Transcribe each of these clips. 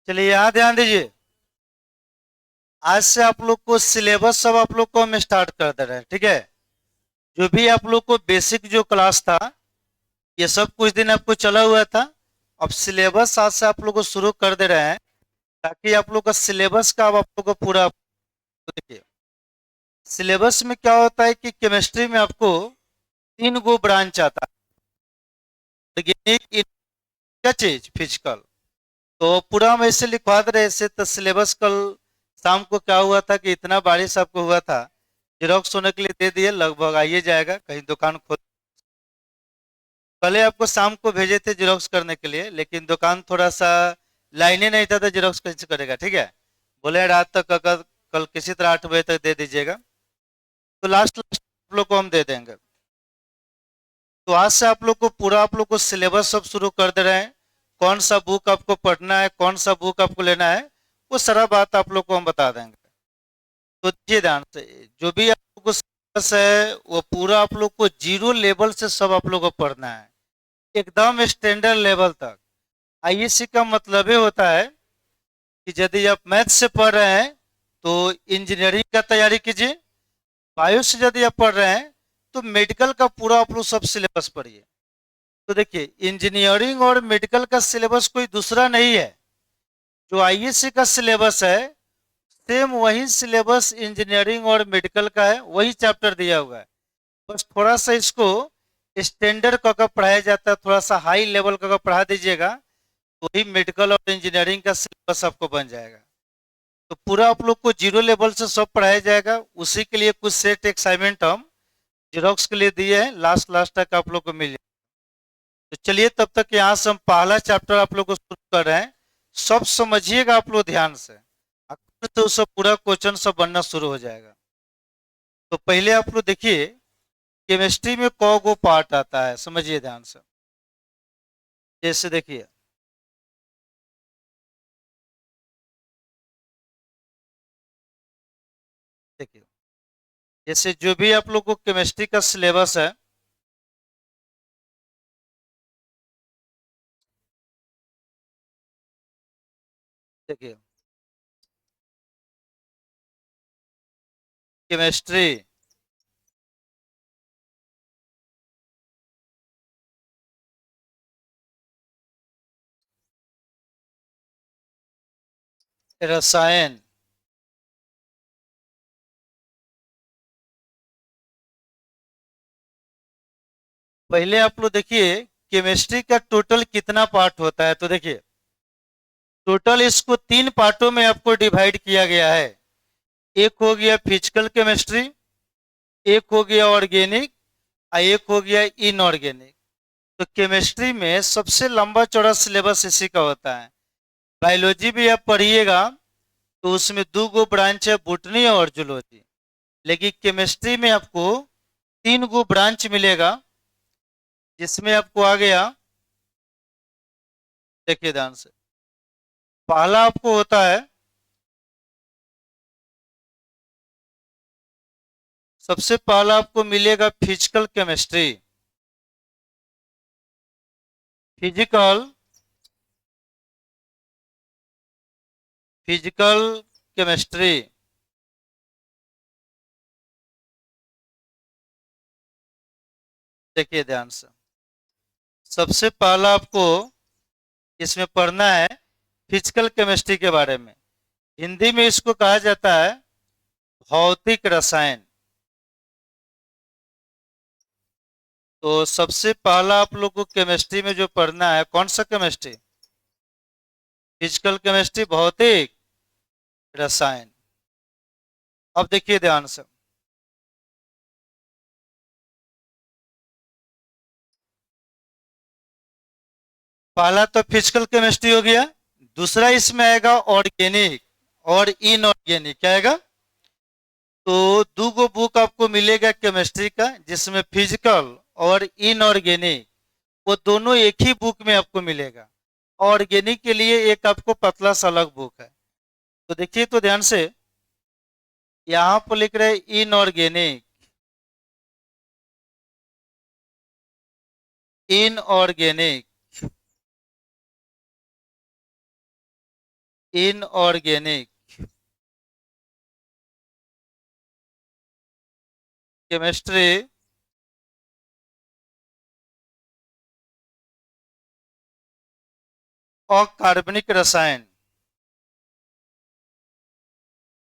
चलिए यहाँ ध्यान दीजिए। आज से आप लोग को सिलेबस सब आप लोग को हम स्टार्ट कर दे रहे हैं, ठीक है। जो भी आप लोग को बेसिक जो क्लास था ये सब कुछ दिन आपको चला हुआ था। अब सिलेबस आज से आप लोग को शुरू कर दे रहे हैं ताकि आप लोग का सिलेबस का अब आप लोग को पूरा देखिए। सिलेबस में क्या होता है कि केमिस्ट्री में आपको 3 गो ब्रांच आता है। ऑर्गेनिक, क्या चीज, फिजिकल। तो पूरा हम ऐसे लिखवा दे रहे ऐसे। तो सिलेबस कल शाम को क्या हुआ था कि इतना बारिश आपको हुआ था, जेरोक्स होने के लिए दे दिए, लगभग आइए जाएगा, कहीं दुकान खोल। पहले आपको शाम को भेजे थे जेरोक्स करने के लिए, लेकिन दुकान थोड़ा सा लाइन ही नहीं था तो जेरोक्स कैसे करेगा, ठीक है। बोले रात तक अगर कल किसी तरह 8 बजे तक दे दीजिएगा तो लास्ट लास्ट आप लोग को हम दे देंगे। तो आज से आप लोग को पूरा आप लोग को सिलेबस सब शुरू कर दे रहे हैं। कौन सा बुक आपको पढ़ना है, कौन सा बुक आपको लेना है, वो सारा बात आप लोग को हम बता देंगे। तो देखिए ध्यान से, जो भी आप लोग को सिलेबस है वो पूरा आप लोग को जीरो लेवल से सब आप लोग को पढ़ना है, एकदम स्टैंडर्ड लेवल तक। आईएससी का मतलब ये होता है कि यदि आप मैथ से पढ़ रहे हैं तो इंजीनियरिंग का तैयारी कीजिए। बायो से यदि आप पढ़ रहे हैं तो मेडिकल का पूरा आप लोग सब सिलेबस पढ़िए। तो देखिए, इंजीनियरिंग और मेडिकल का सिलेबस कोई दूसरा नहीं है। जो आईएससी का सिलेबस है सेम वही सिलेबस इंजीनियरिंग और मेडिकल का है, वही चैप्टर दिया हुआ है। बस थोड़ा सा इसको स्टैंडर्ड का पढ़ाया जाता है, थोड़ा सा हाई लेवल का पढ़ा दीजिएगा तो वही मेडिकल और इंजीनियरिंग का सिलेबस आपको बन जाएगा। तो पूरा आप लोग को जीरो लेवल से सब पढ़ाया जाएगा। उसी के लिए कुछ सेट असाइनमेंट हम जेरोक्स के लिए दिए हैं, लास्ट लास्ट तक आप लोग को मिल जाए। तो चलिए तब तक यहाँ से हम पहला चैप्टर आप लोग को शुरू कर रहे हैं। सब समझिएगा आप लोग ध्यान से, तो सब पूरा क्वेश्चन सब बनना शुरू हो जाएगा। तो पहले आप लोग देखिए, केमिस्ट्री में कौ गो पार्ट आता है, समझिए ध्यान से। जैसे देखिए, देखिए जैसे जो भी आप लोग को केमिस्ट्री का सिलेबस है, देखिए केमिस्ट्री, रसायन, पहले आप लोग देखिए केमिस्ट्री का टोटल कितना पार्ट होता है। तो देखिए टोटल इसको 3 पार्टों में आपको डिवाइड किया गया है। एक हो गया फिजिकल केमिस्ट्री, एक हो गया ऑर्गेनिक, और एक हो गया इनऑर्गेनिक। तो केमिस्ट्री में सबसे लंबा चौड़ा सिलेबस इसी का होता है। बायोलॉजी भी आप पढ़िएगा तो उसमें 2 गो ब्रांच है, बोटनी और जूलॉजी। लेकिन केमिस्ट्री में आपको 3 गो ब्रांच मिलेगा, जिसमें आपको आ गया, देखिए ध्यान से। पहला आपको होता है, सबसे पहला आपको मिलेगा physical chemistry. Physical, physical chemistry. देखिए ध्यान से, सबसे पहला आपको इसमें पढ़ना है फिजिकल केमिस्ट्री के बारे में। हिंदी में इसको कहा जाता है भौतिक रसायन। तो सबसे पहला आप लोग को केमिस्ट्री में जो पढ़ना है, कौन सा केमिस्ट्री? फिजिकल केमिस्ट्री, भौतिक रसायन। अब देखिए ध्यान से, पहला तो फिजिकल केमिस्ट्री हो गया। दूसरा इसमें आएगा ऑर्गेनिक और इनऑर्गेनिक। क्या आएगा? तो 2 गो बुक आपको मिलेगा केमिस्ट्री का, जिसमें फिजिकल और इनऑर्गेनिक वो दोनों एक ही बुक में आपको मिलेगा। ऑर्गेनिक के लिए एक आपको पतला सा अलग बुक है। तो देखिए तो ध्यान से, यहाँ पर लिख रहे इनऑर्गेनिक, इनऑर्गेनिक। इनऑर्गेनिक केमिस्ट्री अकार्बनिक रसायन,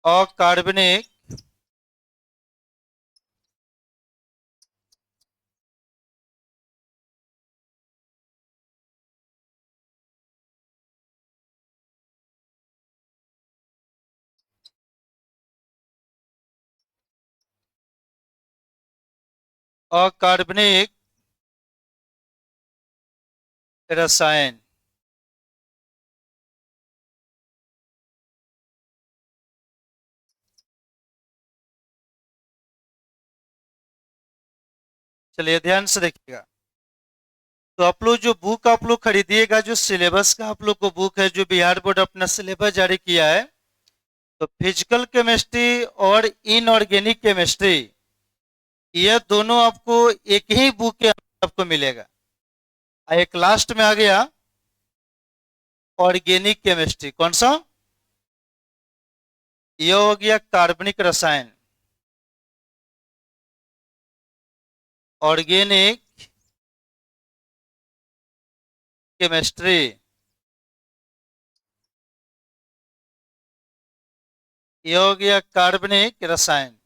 अकार्बनिक अकार्बनिक रसायन। चलिए ध्यान से देखिएगा। तो आप लोग जो बुक आप लोग खरीदिएगा, जो सिलेबस का आप लोग को बुक है, जो बिहार बोर्ड अपना सिलेबस जारी किया है, तो फिजिकल केमिस्ट्री और इनऑर्गेनिक केमिस्ट्री, ये दोनों आपको एक ही बुक के अंदर आपको मिलेगा। एक लास्ट में आ गया ऑर्गेनिक केमिस्ट्री, कौन सा? ये हो गया कार्बनिक रसायन। ऑर्गेनिक केमिस्ट्री ये हो गया कार्बनिक रसायन।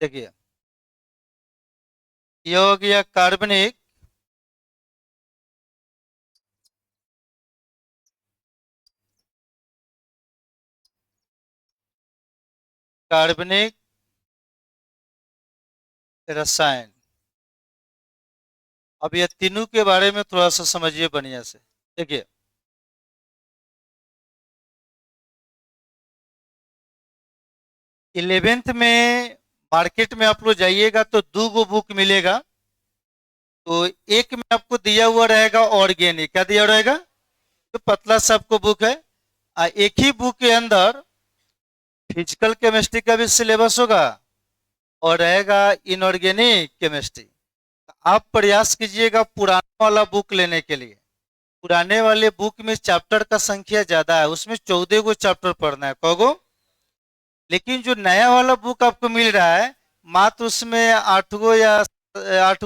देखिए, ये हो गया कार्बनिक कार्बनिक रसायन। अब ये तीनों के बारे में थोड़ा सा समझिए बढ़िया से। देखिए, इलेवेंथ में मार्केट में आप लोग जाइएगा तो दो गो बुक मिलेगा। तो एक में आपको दिया हुआ रहेगा ऑर्गेनिक, क्या दिया रहेगा? तो पतला सा आपको बुक है। एक ही बुक के अंदर फिजिकल केमिस्ट्री का भी सिलेबस होगा और रहेगा इनऑर्गेनिक केमिस्ट्री। आप प्रयास कीजिएगा पुराना वाला बुक लेने के लिए। पुराने वाले बुक में चैप्टर का संख्या ज्यादा है, उसमें 14 गो चैप्टर पढ़ना है, कहोगो। लेकिन जो नया वाला बुक आपको मिल रहा है, मात्र उसमें 8 गो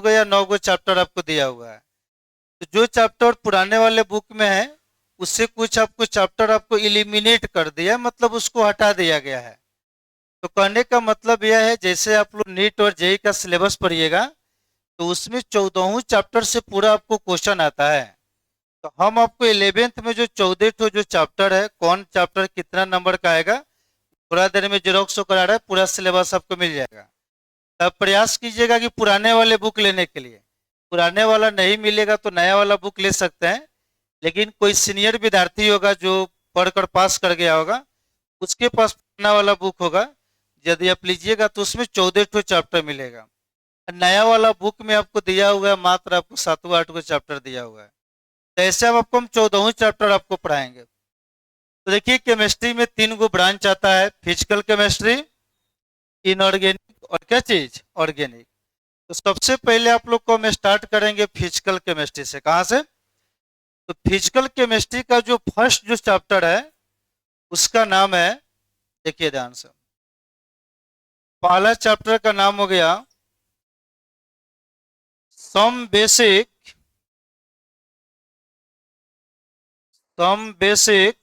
या 9 गो चैप्टर आपको दिया हुआ है। तो जो चैप्टर पुराने वाले बुक में है, उससे कुछ आपको चैप्टर आपको इलिमिनेट कर दिया, मतलब उसको हटा दिया गया है। तो कहने का मतलब यह है, जैसे आप लोग नीट और जेई का सिलेबस पढ़िएगा, तो उसमें 14 चैप्टर से पूरा आपको क्वेश्चन आता है। तो हम आपको 11th में जो 14 ठो जो चैप्टर है, कौन चैप्टर कितना नंबर का आएगा, थोड़ा देर में जेरोक्स करा रहा है, पूरा सिलेबस आपको मिल जाएगा। तब प्रयास कीजिएगा कि पुराने वाले बुक लेने के लिए। पुराने वाला नहीं मिलेगा तो नया वाला बुक ले सकते हैं। लेकिन कोई सीनियर विद्यार्थी होगा जो पढ़कर पास कर गया होगा, उसके पास पुराना वाला बुक होगा, यदि आप लीजिएगा तो उसमें 14 ठो चैप्टर मिलेगा। नया वाला बुक में आपको दिया हुआ है मात्र आपको 7-8 चैप्टर दिया हुआ है। तो ऐसे अब आपको हम 14 चैप्टर आपको पढ़ाएंगे। तो देखिए, केमिस्ट्री में 3 गो ब्रांच आता है, फिजिकल केमिस्ट्री, इनऑर्गेनिक और क्या चीज, ऑर्गेनिक। तो सबसे पहले आप लोग को हम स्टार्ट करेंगे फिजिकल केमिस्ट्री से। कहाँ से? तो फिजिकल केमिस्ट्री का जो फर्स्ट जो चैप्टर है, उसका नाम है, देखिए ध्यान से, पहला चैप्टर का नाम हो गया some basic, some basic,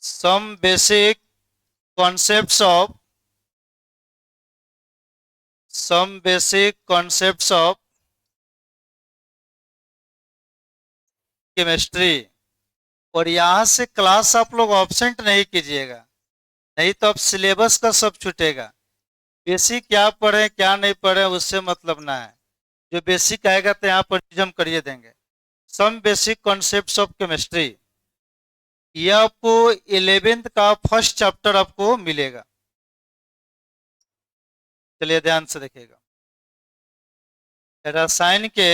some basic concepts of, some basic concepts of chemistry. और यहां से क्लास आप लोग ऑब्सेंट नहीं कीजिएगा, नहीं तो अब सिलेबस का सब छूटेगा। बेसिक क्या पढ़े क्या नहीं पढ़े उससे मतलब ना है, जो बेसिक आएगा तो यहाँ पर हम करिए देंगे। Some basic concepts of chemistry, ये आपको 11th का फर्स्ट चैप्टर आपको मिलेगा। चलिए ध्यान से देखिएगा। रसायन के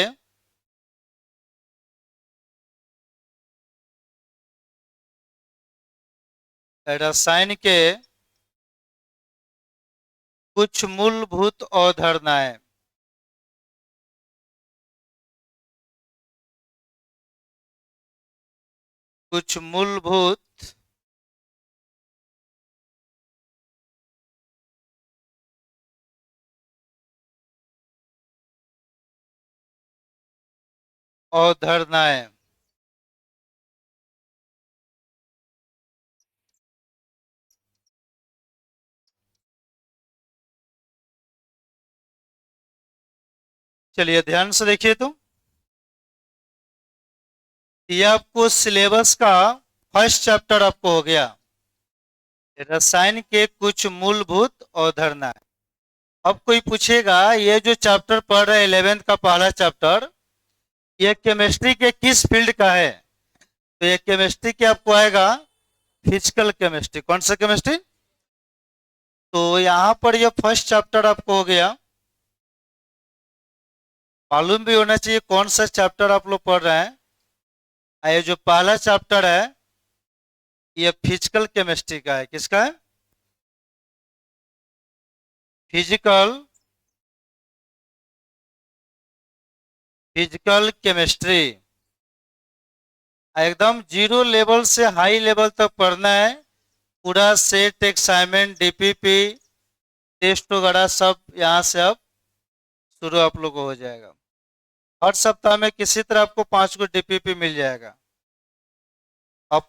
रसायन के कुछ मूलभूत अवधारणाएं, कुछ मूलभूत अवधारणाएं। चलिए ध्यान से देखिए तो ये आपको सिलेबस का फर्स्ट चैप्टर आपको हो गया, रसायन के कुछ मूलभूत अवधारणाएं। अब कोई पूछेगा ये जो चैप्टर पढ़ रहे हैं 11th का पहला चैप्टर, ये केमिस्ट्री के किस फील्ड का है? तो ये केमिस्ट्री के आपको आएगा फिजिकल केमिस्ट्री। कौन सा केमिस्ट्री? तो यहाँ पर ये फर्स्ट चैप्टर आपको हो गया। मालूम भी होना चाहिए कौन सा चैप्टर आप लोग पढ़ रहे हैं। ये जो पहला चैप्टर है ये फिजिकल केमिस्ट्री का है। किसका है? Physical physical chemistry. एकदम जीरो लेवल से हाई लेवल तक पढ़ना है। पूरा सेट असाइनमेंट डीपीपी टेस्ट वगैरह सब यहाँ से अब शुरू आप लोगों को हो जाएगा। हर सप्ताह में किसी तरह आपको 5 को डीपीपी मिल जाएगा। अब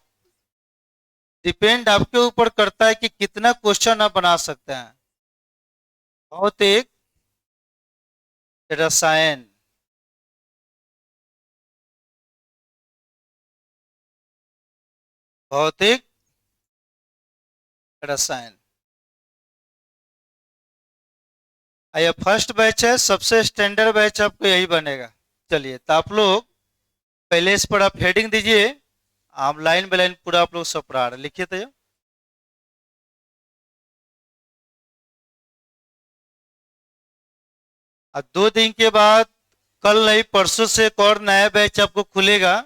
डिपेंड आपके ऊपर करता है कि कितना क्वेश्चन आप बना सकते हैं। भौतिक रसायन, भौतिक रसायन, ये फर्स्ट बैच है, सबसे स्टैंडर्ड बैच आपको यही बनेगा। चलिए तो आप लोग पहले इस पर आप हेडिंग दीजिए, आप लाइन बाय लाइन पूरा आप लोग सब पढ़ा रहे, लिखिए तो ये। और 2 दिन के बाद कल नहीं परसों से एक और नया बैच आपको खुलेगा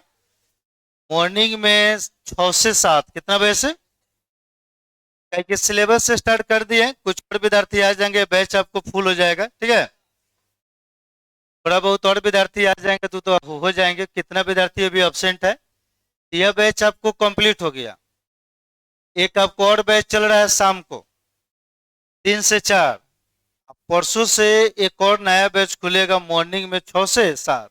मॉर्निंग में 6 से 7। कितना बजे से? क्योंकि सिलेबस से स्टार्ट कर दिए, कुछ और विद्यार्थी आ जाएंगे, बैच आपको फुल हो जाएगा। ठीक है, थोड़ा बहुत और विद्यार्थी आ जाएंगे तो हो जाएंगे। कितना विद्यार्थी अभी अब्सेंट है? यह बैच आपको कंप्लीट हो गया। एक आपको और बैच चल रहा है शाम को 3 से 4। परसों से एक और नया बैच खुलेगा मॉर्निंग में 6 से 7।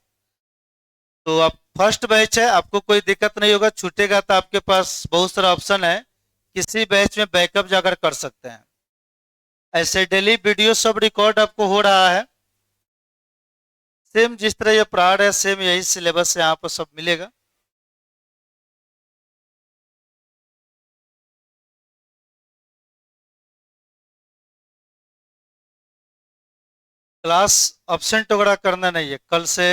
तो आप फर्स्ट बैच है, आपको कोई दिक्कत नहीं होगा। छूटेगा तो आपके पास बहुत सारा ऑप्शन है, किसी बैच में बैकअप जाकर कर सकते हैं। ऐसे डेली वीडियो सब रिकॉर्ड आपको हो रहा है। सेम जिस तरह ये पढ़ा है सेम यही सिलेबस यहाँ पर सब मिलेगा। क्लास अब्सेंट वगैरह करना नहीं है। कल से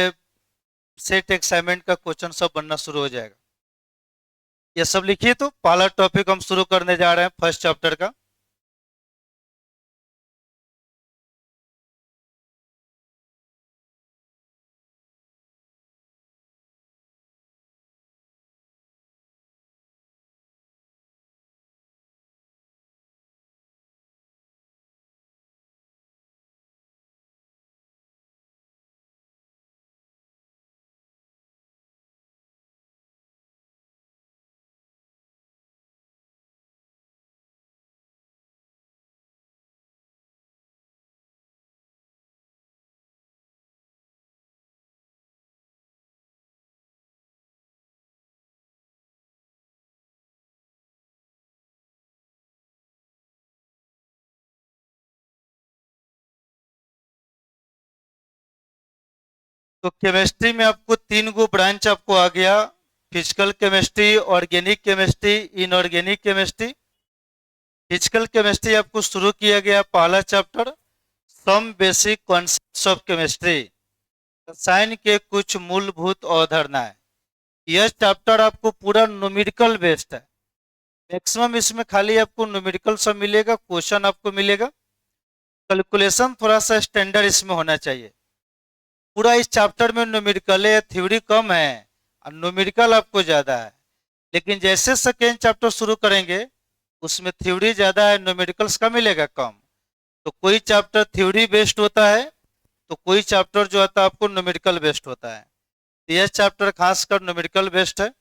सेट असाइनमेंट का क्वेश्चन सब बनना शुरू हो जाएगा। ये सब लिखिए तो पहला टॉपिक हम शुरू करने जा रहे हैं फर्स्ट चैप्टर का। तो केमिस्ट्री में आपको 3 गो ब्रांच आपको आ गया, physical chemistry, organic chemistry, inorganic chemistry. Physical chemistry आपको शुरू किया गया पहला chapter some basic concepts of chemistry, रसायन के कुछ मूलभूत अवधारणाएं। यह चैप्टर आपको पूरा न्यूमेरिकल बेस्ड है। मैक्सिमम इसमें खाली आपको न्यूमेरिकल सब मिलेगा, क्वेश्चन आपको मिलेगा। कैलकुलेशन थोड़ा सा स्टैंडर्ड इसमें होना चाहिए। पूरा इस चैप्टर में न्यूमेरिकल है, थ्योरी कम है और न्यूमेरिकल आपको ज्यादा है। लेकिन जैसे सेकेंड चैप्टर शुरू करेंगे उसमें थ्योरी ज्यादा है, न्यूमेरिकल्स का मिलेगा कम। तो कोई चैप्टर थ्योरी बेस्ड होता है तो कोई चैप्टर जो आता है आपको न्यूमेरिकल बेस्ड होता है। तो यह चैप्टर खासकर न्यूमेरिकल बेस्ड है।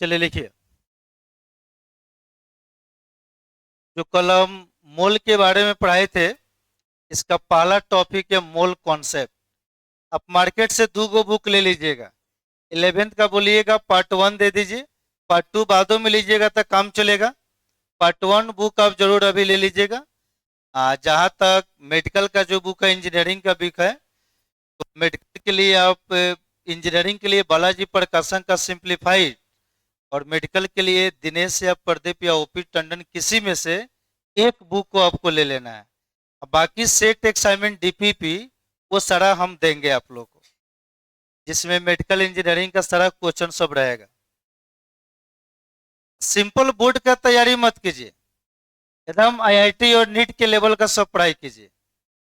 चलिए लिखिए, जो कल हम मोल के बारे में पढ़ाए थे, इसका पहला टॉपिक है मोल कॉन्सेप्ट। आप मार्केट से 2 बुक ले लीजिएगा। 11th का बोलिएगा पार्ट 1 दे दीजिए, पार्ट 2 बादों में लीजिएगा तो काम चलेगा। पार्ट 1 बुक आप जरूर अभी ले लीजिएगा। जहाँ तक मेडिकल का जो बुक है, इंजीनियरिंग का बुक है, तो मेडिकल के लिए आप इंजीनियरिंग के लिए बालाजी प्रकाशन का सिंप्लीफाइड, और मेडिकल के लिए दिनेश या प्रदीप या ओपी टंडन किसी में से एक बुक को आपको ले लेना है। अब बाकी सेट असाइनमेंट डीपीपी वो सारा हम देंगे आप लोग को, जिसमें मेडिकल इंजीनियरिंग का सारा क्वेश्चन सब रहेगा। सिंपल बोर्ड का तैयारी मत कीजिए, एकदम आईआईटी और नीट के लेवल का सब पढ़ाई कीजिए।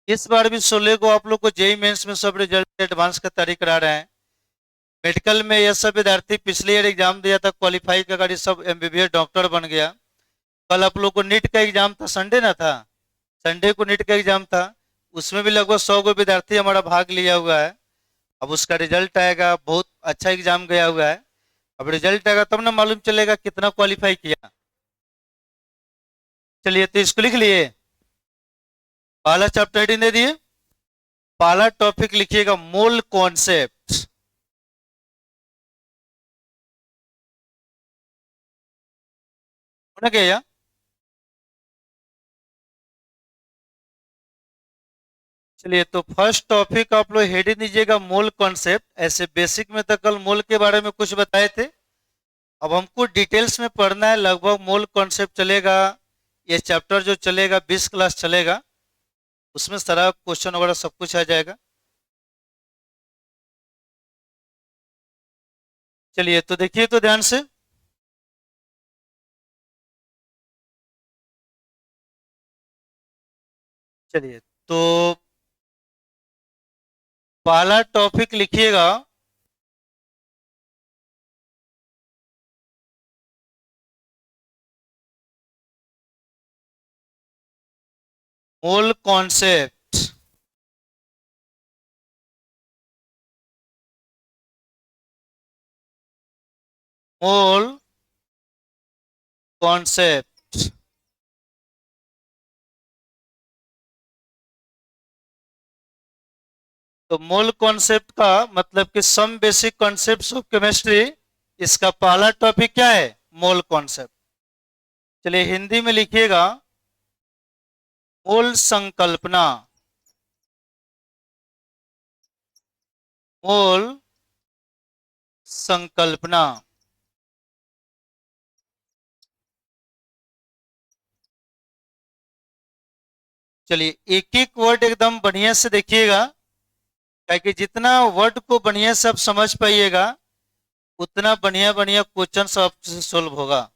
इस बार भी 16 को आप लोग को जेई मेंस में सब रिजल्ट एडवांस का तैयारी करा रहे हैं। मेडिकल में यह सब विद्यार्थी पिछले ईयर एग्जाम दिया था, क्वालिफाई का गाड़ी सब एमबीबीएस डॉक्टर बन गया। कल आप लोग को नीट का एग्जाम था, संडे ना था, संडे को नीट का एग्जाम था, उसमें भी लगभग 100 गो विद्यार्थी हमारा भाग लिया हुआ है। अब उसका रिजल्ट आएगा, बहुत अच्छा एग्जाम गया हुआ है। अब रिजल्ट आएगा तब ना मालूम चलेगा कितना क्वालिफाई किया। चलिए तो इसको लिख लिए, पहला चैप्टर हेडिंग दे दिए, पहला टॉपिक लिखिएगा मोल कॉन्सेप्ट। होना क्या? चलिए तो फर्स्ट टॉपिक आप लोग हेडिंग दीजिएगा मोल कॉन्सेप्ट। ऐसे बेसिक में तो कल मोल के बारे में कुछ बताए थे, अब हमको डिटेल्स में पढ़ना है। लगभग मोल कॉन्सेप्ट चलेगा, ये चैप्टर जो चलेगा 20 क्लास चलेगा, उसमें सारा क्वेश्चन वगैरह सब कुछ आ जाएगा। चलिए तो देखिए तो ध्यान से, चलिए तो पहला टॉपिक लिखिएगा मोल कॉन्सेप्ट। मोल कॉन्सेप्ट, तो मोल कॉन्सेप्ट का मतलब कि some basic concepts of chemistry, इसका पहला टॉपिक क्या है? Mole concept. चलिए हिंदी में लिखिएगा मोल संकल्पना। मोल संकल्पना। चलिए एक एक वर्ड एकदम बढ़िया से देखिएगा, ताकि जितना वर्ड को बढ़िया से आप समझ पाइएगा, उतना बढ़िया बढ़िया क्वेश्चन आपसे सोल्व होगा।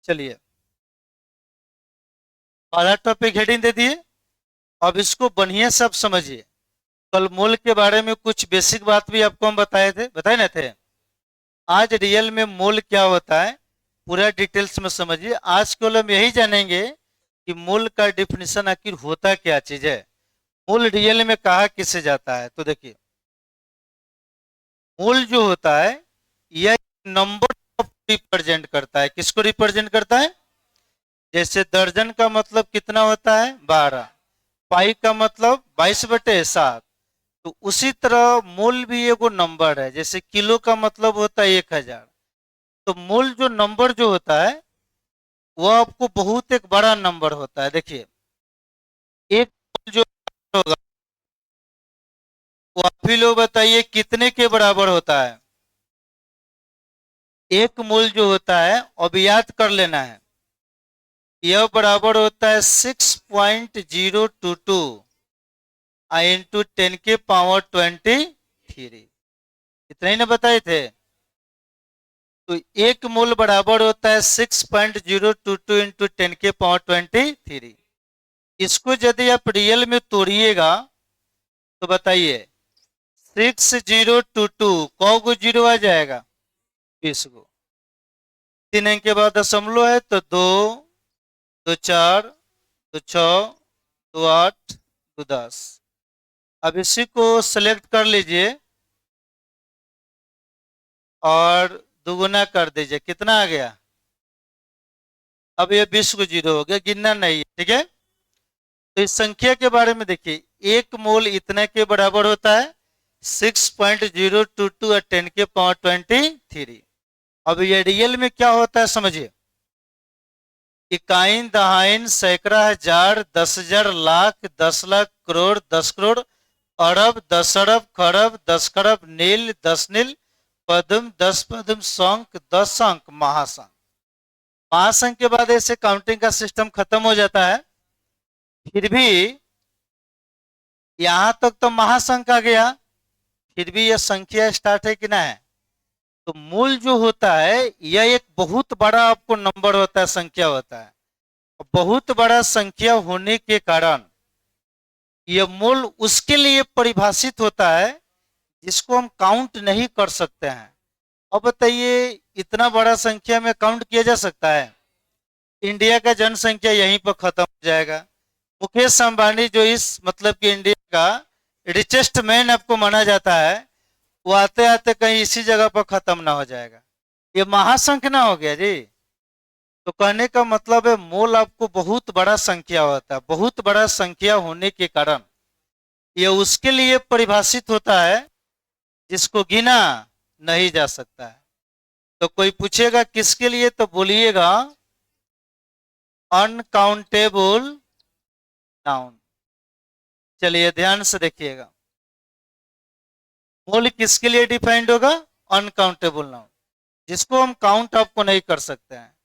चलिए पहला टॉपिक हेडिंग दे दिए, अब इसको बढ़िया से आप समझिए। कल मोल के बारे में कुछ बेसिक बात भी आपको हम बताए ना थे। आज रियल में मोल क्या होता है पूरा डिटेल्स में समझिए। आज केवल हम यही जानेंगे कि मोल का डिफिनीशन आखिर होता क्या चीज है, मोल रियल में कहा किसे जाता है। तो देखिए मोल जो होता है यह नंबर रिप्रेजेंट करता है। किसको रिप्रेजेंट करता है? जैसे दर्जन का मतलब कितना होता है? 12। पाई का मतलब 22/7। तो उसी तरह मोल भी एगो नंबर है। जैसे किलो का मतलब होता है 1000। तो मोल जो नंबर जो होता है वह आपको बहुत एक बड़ा नंबर होता है। देखिए एक मोल जो होगा वो आप ही लोग बताइए कितने के बराबर होता है? एक मोल जो होता है अब याद कर लेना है, यह बराबर होता है 6.022 इंटू 10⁻23। इतना ही ना बताए थे? तो एक मोल बराबर होता है 6.022 इंटू 10⁻23। इसको यदि आप रियल में तोड़िएगा तो बताइए 6022 कौ जीरो आ जाएगा? 20 गो। 3 अंक के बाद दशमलव है तो 2, 2 4, 2 6, 2 8, 2 10। अब इसी को सेलेक्ट कर लीजिए और दुगुना कर दीजिए, कितना आ गया? अब ये 20 को 0 हो गया, गिनना नहीं है, ठीक है। तो इस संख्या के बारे में देखिए, एक मोल इतने के बराबर होता है 6.022 और 10 के पावर 23। अब ये रियल में क्या होता है समझिए, इकाइन, दहाइन, सैकड़ा, हजार, 10,000, लाख, 10 लाख, करोड़, 10 करोड़, अरब, 10 अरब, खरब, 10 खरब, नील, 10 नील, पद्म, 10 पद्म, शंख, 10 अंक, महाशंख। महाशंख के बाद ऐसे काउंटिंग का सिस्टम खत्म हो जाता है। फिर भी यहां तक तो महाशंख आ गया, फिर भी यह संख्या स्टार्ट है कि ना है। तो मूल जो होता है यह एक बहुत बड़ा आपको नंबर होता है, संख्या होता है। बहुत बड़ा संख्या होने के कारण यह मूल उसके लिए परिभाषित होता है जिसको हम काउंट नहीं कर सकते हैं। अब बताइए, इतना बड़ा संख्या में काउंट किया जा सकता है? इंडिया का जनसंख्या यहीं पर खत्म हो जाएगा। मुकेश अंबानी जो इस मतलब कि इंडिया का रिचेस्ट मैन आपको माना जाता है, वो आते आते कहीं इसी जगह पर खत्म ना हो जाएगा। ये महासंख ना हो गया जी। तो कहने का मतलब है मोल आपको बहुत बड़ा संख्या होता है, बहुत बड़ा संख्या होने के कारण ये उसके लिए परिभाषित होता है जिसको गिना नहीं जा सकता है। तो कोई पूछेगा किसके लिए, तो बोलिएगा अनकाउंटेबल नाउन। चलिए ध्यान से देखिएगा, मोल किसके लिए डिफाइंड होगा? अनकाउंटेबल नाउन, जिसको हम काउंट आपको नहीं कर सकते हैं।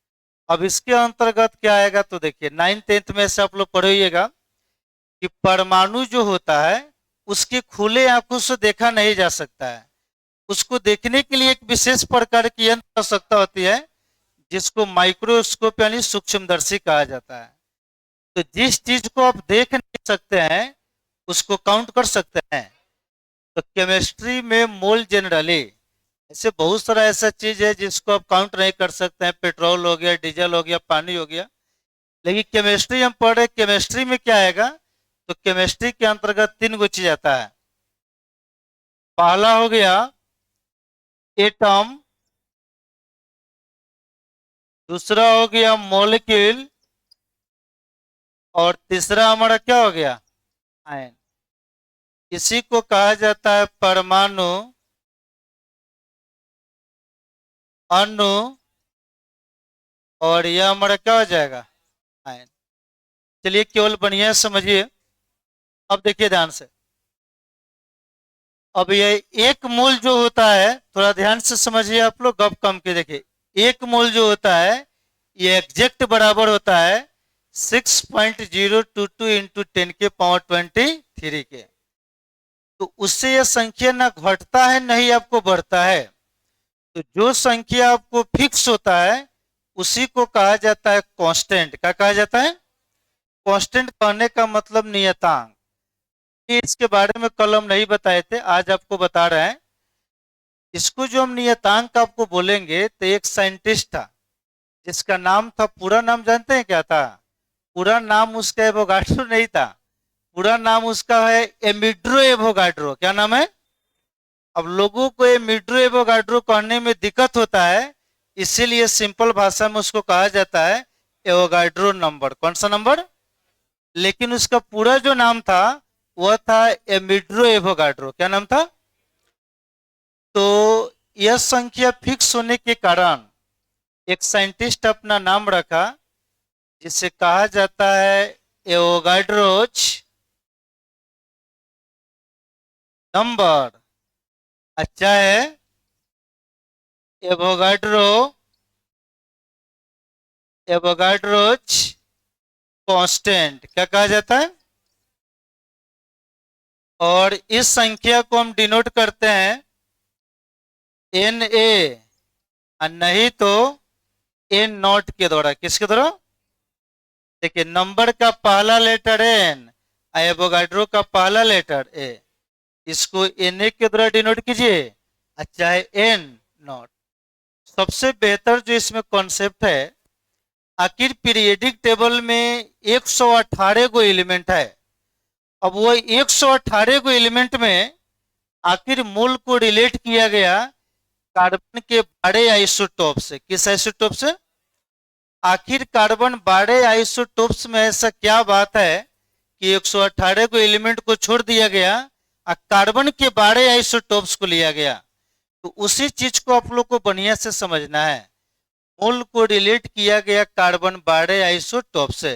अब इसके अंतर्गत क्या आएगा, तो देखिए 9th-10th में से आप लोग पढ़िएगा कि परमाणु जो होता है उसके खुले आंखों से देखा नहीं जा सकता है। उसको देखने के लिए एक विशेष प्रकार की यंत्र आवश्यकता होती है जिसको माइक्रोस्कोप यानी सूक्ष्मदर्शी कहा जाता है। तो जिस चीज को आप देख नहीं सकते हैं उसको काउंट कर सकते हैं। तो केमिस्ट्री में मोल जनरली ऐसे बहुत सारा ऐसा चीज है जिसको आप काउंट नहीं कर सकते हैं, पेट्रोल हो गया, डीजल हो गया, पानी हो गया। लेकिन केमिस्ट्री हम पढ़ रहे, केमिस्ट्री में क्या आएगा, तो केमिस्ट्री के अंतर्गत 3 गो चीज आता है। पहला हो गया एटम, दूसरा हो गया मॉलिक्यूल, और तीसरा हमारा क्या हो गया, आयन। इसी को कहा जाता है परमाणु, अणु, और यह हमारा क्या हो जाएगा, आयन। चलिए केवल बढ़िया समझिए। अब देखिए ध्यान से, अब ये एक मोल जो होता है, थोड़ा ध्यान से समझिए आप लोग, गप कम के देखिए। एक मोल जो होता है ये एग्जैक्ट बराबर होता है 6.022 इंटू 10 के पावर 23 के। तो उससे यह संख्या ना घटता है नहीं आपको बढ़ता है। तो जो संख्या आपको फिक्स होता है उसी को कहा जाता है कांस्टेंट। क्या कहा जाता है? कांस्टेंट कहने का मतलब नियतांक। इसके बारे में कल हम नहीं बताए थे, आज आपको बता रहे हैं। इसको जो हम नियतांक आपको बोलेंगे, तो एक साइंटिस्ट था जिसका नाम था, पूरा नाम जानते हैं क्या था? पूरा नाम उसका एवोगाड्रो नहीं था, पूरा नाम उसका है एमिड्रो एवोगाड्रो। क्या नाम है? अब लोगों को एमिड्रो एवोगाड्रो कहने में दिक्कत होता है, इसीलिए सिंपल भाषा में उसको कहा जाता है एवोगाड्रो नंबर। कौन सा नंबर? लेकिन उसका पूरा जो नाम था वह था एमिड्रो एवोगाड्रो। क्या नाम था? तो यह संख्या फिक्स होने के कारण एक साइंटिस्ट अपना नाम रखा जिसे कहा जाता है एवोगाड्रोज नंबर। अच्छा है, एवोगाड्रो, एवोगाड्रोज कांस्टेंट क्या कहा जाता है। और इस संख्या को हम डिनोट करते हैं एन ए, नहीं तो एन नॉट के द्वारा। किसके द्वारा? देखिए, नंबर का पहला लेटर एन, एवोगाड्रो का पहला लेटर ए, इसको एन ए के द्वारा डिनोट कीजिए, अच्छा है एन नॉट। सबसे बेहतर जो इसमें कॉन्सेप्ट है, आखिर पीरियडिक टेबल में 118 गो एलिमेंट है। अब वो 118 गो एलिमेंट में आखिर मोल को रिलेट किया गया कार्बन के बड़े आइसोटोप से, किस आइसोटोप से? आखिर कार्बन बड़े आइसोटोप्स में ऐसा क्या बात है कि 118 को एलिमेंट को छोड़ दिया गया और कार्बन के बड़े आइसोटोप्स को लिया गया? तो उसी चीज को आप लोग को बढ़िया से समझना है। मोल को रिलेट किया गया कार्बन 12 आइसोटोप से।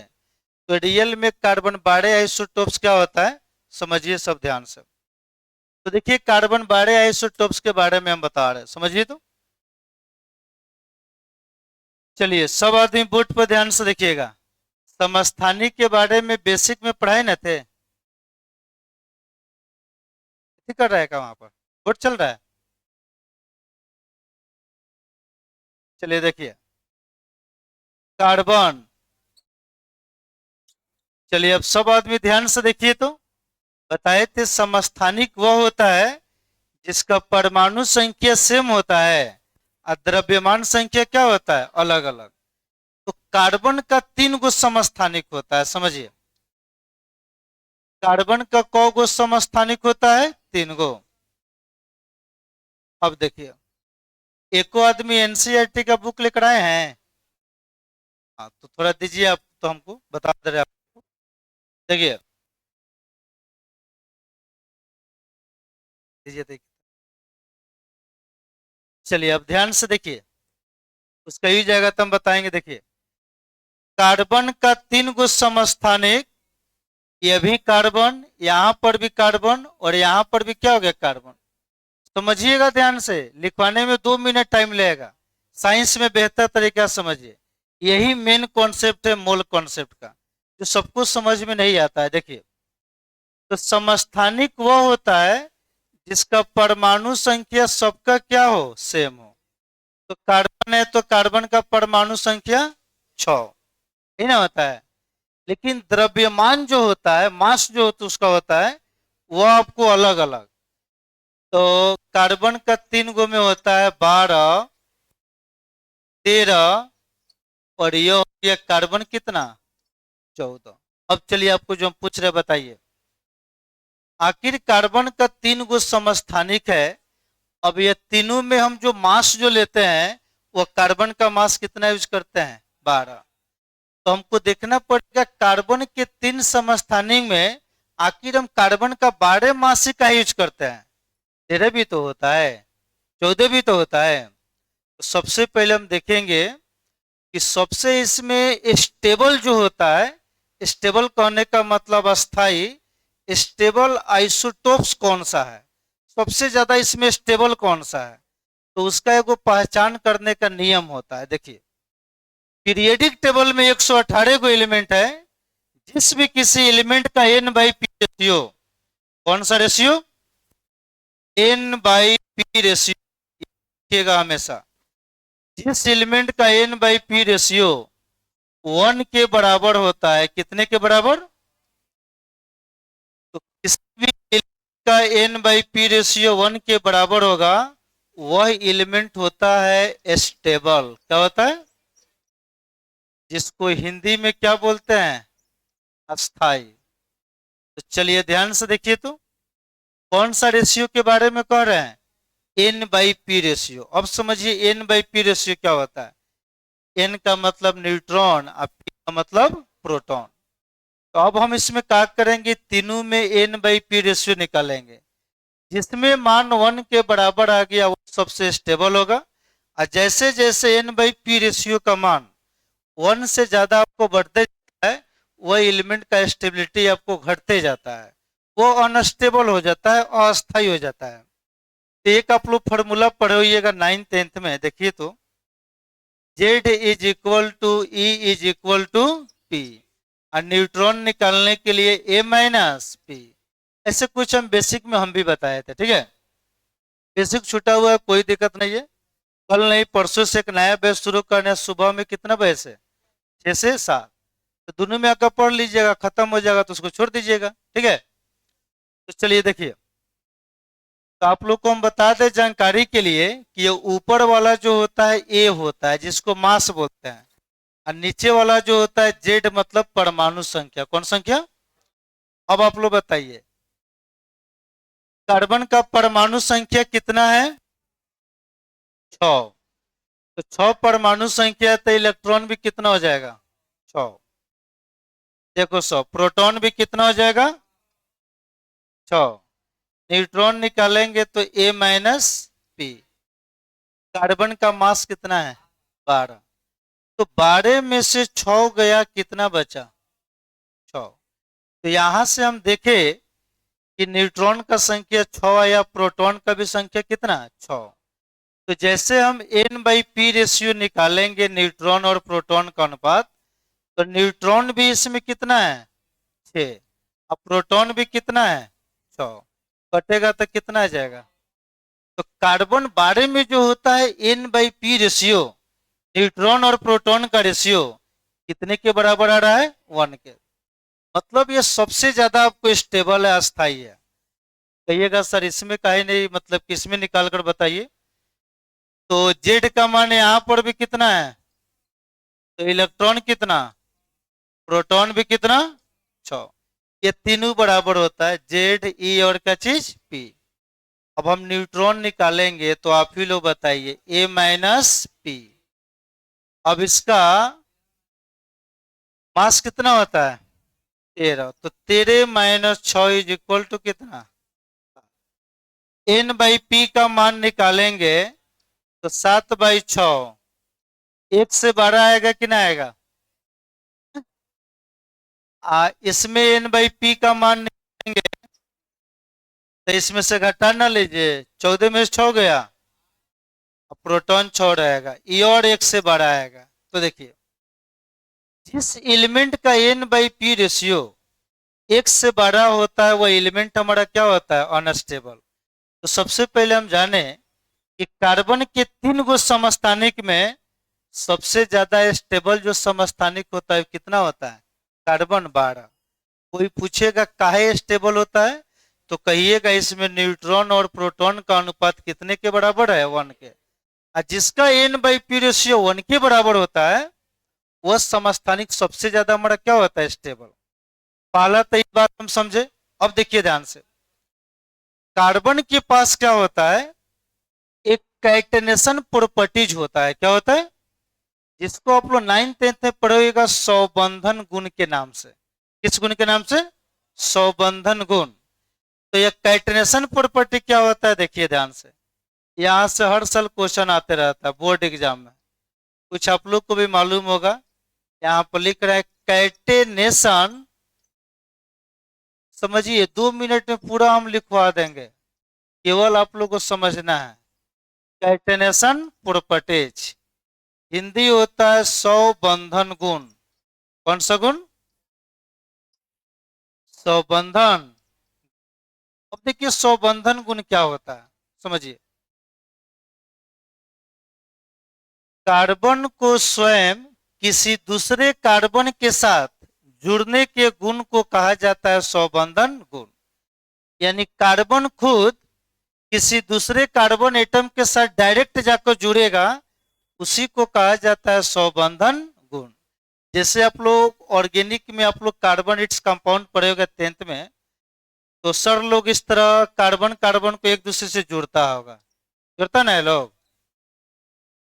तो रियल में कार्बन 12 आइसोटोप्स क्या होता है, समझिए सब ध्यान से। तो देखिए कार्बन 12 आइसोटोप्स के बारे में हम बता रहे हैं, समझिए। तो चलिए सब आदमी बोर्ड पर ध्यान से देखिएगा। समस्थानिक के बारे में बेसिक में पढ़ाए न थे? कर रहा है क्या वहां पर? बोर्ड चल रहा है? चलिए देखिए कार्बन। चलिए अब सब आदमी ध्यान से देखिए। तो बताए थे समस्थानिक वह होता है जिसका परमाणु संख्या सेम होता है और द्रव्यमान संख्या क्या होता है, अलग अलग। तो कार्बन का 3 गो समस्थानिक होता है, समझिए। कार्बन का कौ गो समस्थानिक होता है? 3 गो। अब देखिए एको आदमी एनसीईआरटी का बुक लेकर आए हैं? हाँ तो थोड़ा दीजिए, आप तो हमको बता दे रहे आपको। देखिए दीजिए देखिए। चलिए अब ध्यान से देखिए, उसका ही जाएगा तो हम बताएंगे। देखिए कार्बन का 3 गो समस्थानिक, ये भी कार्बन, यहां पर भी कार्बन और यहां पर भी क्या हो गया, कार्बन। समझिएगा ध्यान से, लिखवाने में 2 मिनट टाइम लगेगा। साइंस में बेहतर तरीका समझिए। यही मेन कॉन्सेप्ट है मोल कॉन्सेप्ट का, जो सबको समझ में नहीं आता है। देखिए तो समस्थानिक वह होता है जिसका परमाणु संख्या सबका क्या हो, सेम हो। तो कार्बन है तो कार्बन का परमाणु संख्या 6 ही ना होता है। लेकिन द्रव्यमान जो होता है, मास जो होता उसका होता है, वह आपको अलग अलग। तो कार्बन का 3 गो में होता है 12, 13 और ये हो गया कार्बन कितना, 14। अब चलिए आपको जो हम पूछ रहे बताइए, आखिर कार्बन का 3 गो समस्थानिक है। अब ये तीनों में हम जो मास जो लेते हैं वो कार्बन का मास कितना यूज करते हैं, 12। तो हमको देखना पड़ेगा कार्बन के 3 समस्थानिक में आखिर हम कार्बन का 12 मास ही का यूज करते हैं। 13 भी तो होता है, 14 भी तो होता है। तो सबसे पहले हम देखेंगे कि सबसे इसमें स्टेबल जो होता है, स्टेबल कहने का मतलब अस्थाई, स्टेबल आइसोटोप्स कौन सा है, सबसे ज्यादा इसमें स्टेबल कौन सा है। तो उसका एगो पहचान करने का नियम होता है। देखिए पीरियडिक टेबल में 118 को एलिमेंट है, जिस भी किसी एलिमेंट का n बाई पी रेशियो, कौन सा ratio, n by P ratio, देखिएगा हमेशा। जिस एलिमेंट का n बाई पी रेशियो 1 के बराबर होता है, कितने के बराबर, तो किसी भी एलिमेंट का n बाई पी रेशियो 1 के बराबर होगा, वह एलिमेंट होता है स्टेबल। क्या होता है, जिसको हिंदी में क्या बोलते हैं, अस्थाई। तो चलिए ध्यान से देखिए। तो कौन सा रेशियो के बारे में कह रहे हैं, एन बाई पी रेशियो। अब समझिए एन बाई पी रेशियो क्या होता है। एन का मतलब न्यूट्रॉन और पी का मतलब प्रोटॉन। तो अब हम इसमें क्या करेंगे, तीनों में एन बाई पी रेशियो निकालेंगे। जिसमें मान 1 के बराबर आ गया वो सबसे स्टेबल होगा। और जैसे जैसे एन बाई पी रेशियो का मान 1 से ज्यादा आपको बढ़ते जाता है, वह एलिमेंट का स्टेबिलिटी आपको घटते जाता है, वो अनस्टेबल हो जाता है, अस्थायी हो जाता है। तो एक आप लोग फॉर्मूला पढ़े होइएगा 9th-10th में, देखिए तो Z is equal to E is equal to P, और न्यूट्रॉन निकालने के लिए ए माइनस पी। ऐसे कुछ हम बेसिक में हम भी बताए थे, ठीक है। बेसिक छूटा हुआ है, कोई दिक्कत नहीं है। कल नहीं परसों से एक नया बैच शुरू करना है, सुबह में कितना बजे से, 6 से 7। तो दोनों में आकर पढ़ लीजिएगा, खत्म हो जाएगा तो उसको छोड़ दीजिएगा, ठीक है। तो चलिए देखिए, तो आप लोग को हम बता दें जानकारी के लिए कि ये ऊपर वाला जो होता है ए होता है, जिसको मास बोलते हैं, और नीचे वाला जो होता है जेड मतलब परमाणु संख्या। कौन संख्या, अब आप लोग बताइए कार्बन का परमाणु संख्या कितना है, 6। तो 6 परमाणु संख्या है तो इलेक्ट्रॉन भी कितना हो जाएगा 6। देखो 100 प्रोटॉन भी कितना हो जाएगा 6। न्यूट्रॉन निकालेंगे तो A-P। कार्बन का मास कितना है 12। तो 12 में से 6 गया कितना बचा 6। तो यहां से हम देखें कि न्यूट्रॉन का संख्या 6 आया, प्रोटॉन का भी संख्या कितना 6। तो जैसे हम N/P रेशियो निकालेंगे न्यूट्रॉन और प्रोटॉन का अनुपात, तो न्यूट्रॉन भी इसमें कितना है 6 और प्रोटॉन भी कितना है 6। कटेगा तो कितना आ जाएगा। तो कार्बन 12 में जो होता है N/P रेशियो, न्यूट्रॉन और प्रोटॉन का रेशियो कितने के बराबर आ रहा है 1 के। मतलब ये सबसे ज्यादा आपको स्टेबल है, अस्थाई है। कहिएगा सर इसमें काहे नहीं, मतलब किसमें निकाल कर बताइए। तो जेड का मान यहां पर भी कितना है, तो इलेक्ट्रॉन कितना, प्रोटॉन भी कितना 6। ये तीनों बराबर होता है जेड ई और क्या चीज पी। अब हम न्यूट्रॉन निकालेंगे तो आप ही लोग बताइए A-P। अब इसका मास कितना होता है 13। तो 13 - 6 = कितना, N/P का मान निकालेंगे तो 7/6 1 से 12 आएगा कि ना आएगा। इसमें N/P का मान निकालेंगे तो इसमें से घटा ना लीजिए, 14 में से 6 गया, प्रोटॉन 6 रहेगा, ई और 1 से 12 आएगा। तो देखिए जिस एलिमेंट का N/P रेशियो 1 से 12 होता है वह एलिमेंट हमारा क्या होता है अनस्टेबल। तो सबसे पहले हम जाने कि कार्बन के 3 गो समस्थानिक में सबसे ज्यादा स्टेबल जो समस्थानिक होता है कितना होता है कार्बन 12। कोई पूछेगा काहे स्टेबल होता है, तो कहिएगा इसमें न्यूट्रॉन और प्रोटॉन का अनुपात कितने के बराबर है 1 के। और जिसका N/P रेशियो 1 के बराबर होता है वह समस्थानिक सबसे ज्यादा हमारा क्या होता है स्टेबल। पहला तो इस बात हम समझे। अब देखिए ध्यान से, कार्बन के पास क्या होता है एक कैटेनेशन प्रॉपर्टीज होता है। क्या होता है, जिसको आप लोग 9th 10th में पढ़ेगा सौबंधन गुण के नाम से। किस गुण के नाम से, सौबंधन गुण। तो यह कैटेनेशन प्रॉपर्टी क्या होता है देखिए ध्यान से। यहां से हर साल क्वेश्चन आते रहता है बोर्ड एग्जाम में, कुछ आप लोग को भी मालूम होगा। यहाँ पर लिख रहा है कैटेनेशन, समझिए 2 मिनट में पूरा हम लिखवा देंगे, केवल आप लोग को समझना है। कैटेनेशन प्रॉपर्टीज हिंदी होता है सौबंधन गुण। कौन सा गुण, सौबंधन। अब देखिए सौबंधन गुण क्या होता है समझिए। कार्बन को स्वयं किसी दूसरे कार्बन के साथ जुड़ने के गुण को कहा जाता है सौबंधन गुण। यानी कार्बन खुद किसी दूसरे कार्बन एटम के साथ डायरेक्ट जाकर जुड़ेगा, उसी को कहा जाता है सौबंधन गुण। जैसे आप लोग ऑर्गेनिक में आप लोग कार्बन इट्स कंपाउंड पढ़े होगा 10th में, तो सर लोग इस तरह कार्बन कार्बन को एक दूसरे से जुड़ता होगा, जुड़ता ना है लोग।